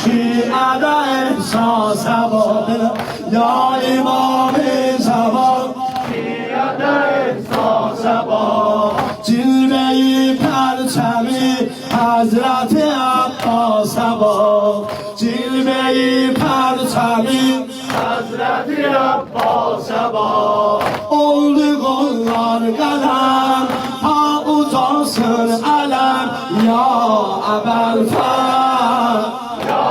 şiada ehsasa var. Ya İmam-ı Zaman, şiada ehsasa var. Cilve-i perçemi Hazreti Abbas'a bak. Cilve-i perçemi Hazreti Abbas'a bak. Oldu kollar kalem, ha uzansın alem. Ya Ebelfah, ya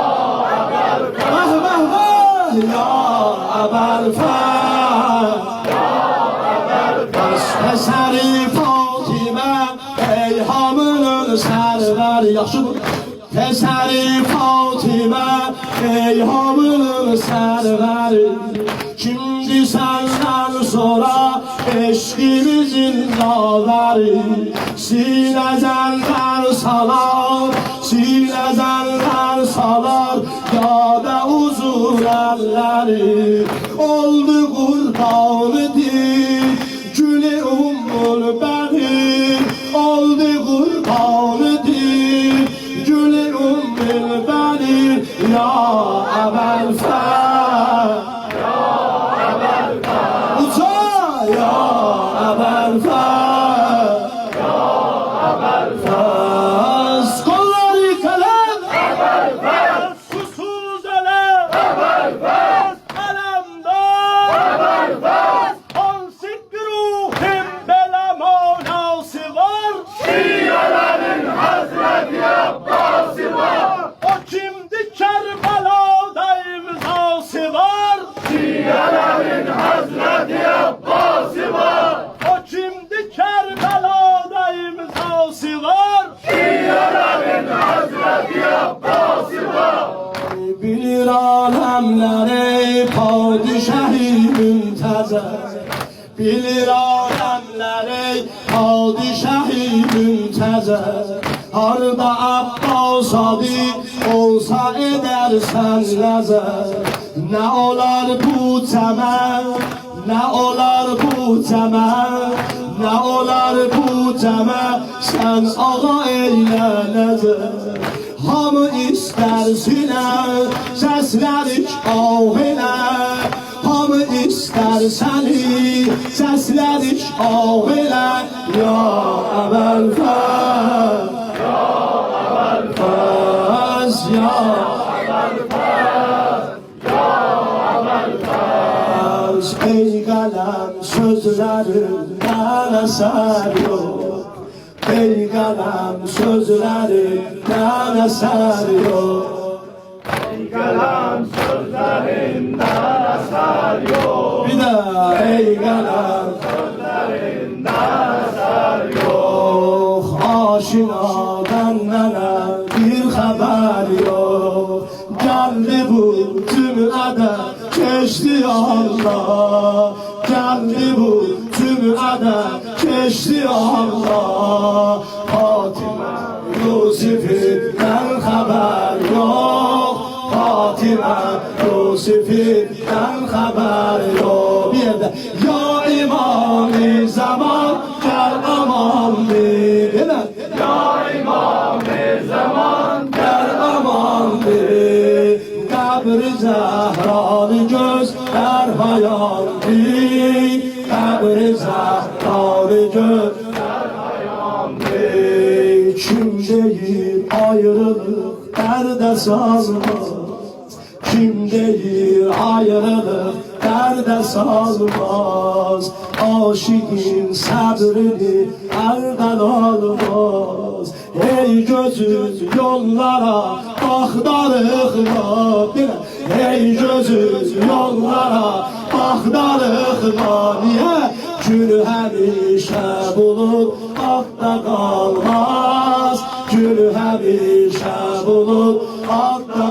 Ebelfah, ya Ebelfah, ya Ebelfah. Eseri Fatime Eyhamının sərvəri. Yaxşıdır. Eseri Fatime Eyhamının sərvəri. Şimdi senden sonra eşkimizin daveri. Sinəzəndən salar, sinəzəndən salar yada uzun əlləri. Oldu qurbanıdır gülü ummul benim. Oldu qurbanıdır gülü ummul benim. Ya Ebelfah, ya Ebelfah, uca ya Ebelfah, ya Ebelfah. Kolları kalem Ebelfah, susuz elem Ebelfah, alemdar Ebelfah. Ansik ruhim bela manası var. Şialerin Hazreti Abbas'ı var. O kimdi Kerbela'da imzası var. Şialerin Hazreti Abbas'ı var. O kimdi Kerbela'da imzası var. Şialerin Hazreti Abbas'ı var. Bilir alemleri padişahı müntezer. Bilir alemleri padişahı müntezer. Harda Abbas adı olsa edersen nezer. Ne olar bu temel, ne olar bu temel, ne olar bu temel. Sen ağa eyle nezer. Hamı istersinə səslərik ah elə. Hamı istər səni səslərik ah elə. Ya Ebelfah, ya Ebelfah, ya Ebelfah, ya Ebelfah. Ey qələm sözlərindən əsər yox. Ey qələm sözlərindən əsər yox. Ey qələm sözlərindən əsər yox. Bir də ey qələm sözlərindən əsər yox. Aşinadan mənə bir xəbər yox. Gəldi bu cümlədə keçdi Allah. Gəldi bu cümlədə keçdi Allah. Fatimə Yusif'dən xəbər yox. Fatimə Yusif'dən xəbər yox. Bir yerdə ya İmam-ı Zaman gəl amandır. Ya İmam-ı Zaman gəl amandır. Qəbr-i Zəhranı gözlər hayandır. Qəbr-i Zəhranı gözlər hayandır. Kim deyir ayrılıq dərdə salmaz. Kim deyir ayrılıq dərdə salmaz. Aşiqin səbrini əldən almaz. Ey gözün yollara axtarıqlar. Ey gözün yollara axtarıqlar. Niyə? Gül həmişə bulut altda qalmaz. Gül həmişə bulut altda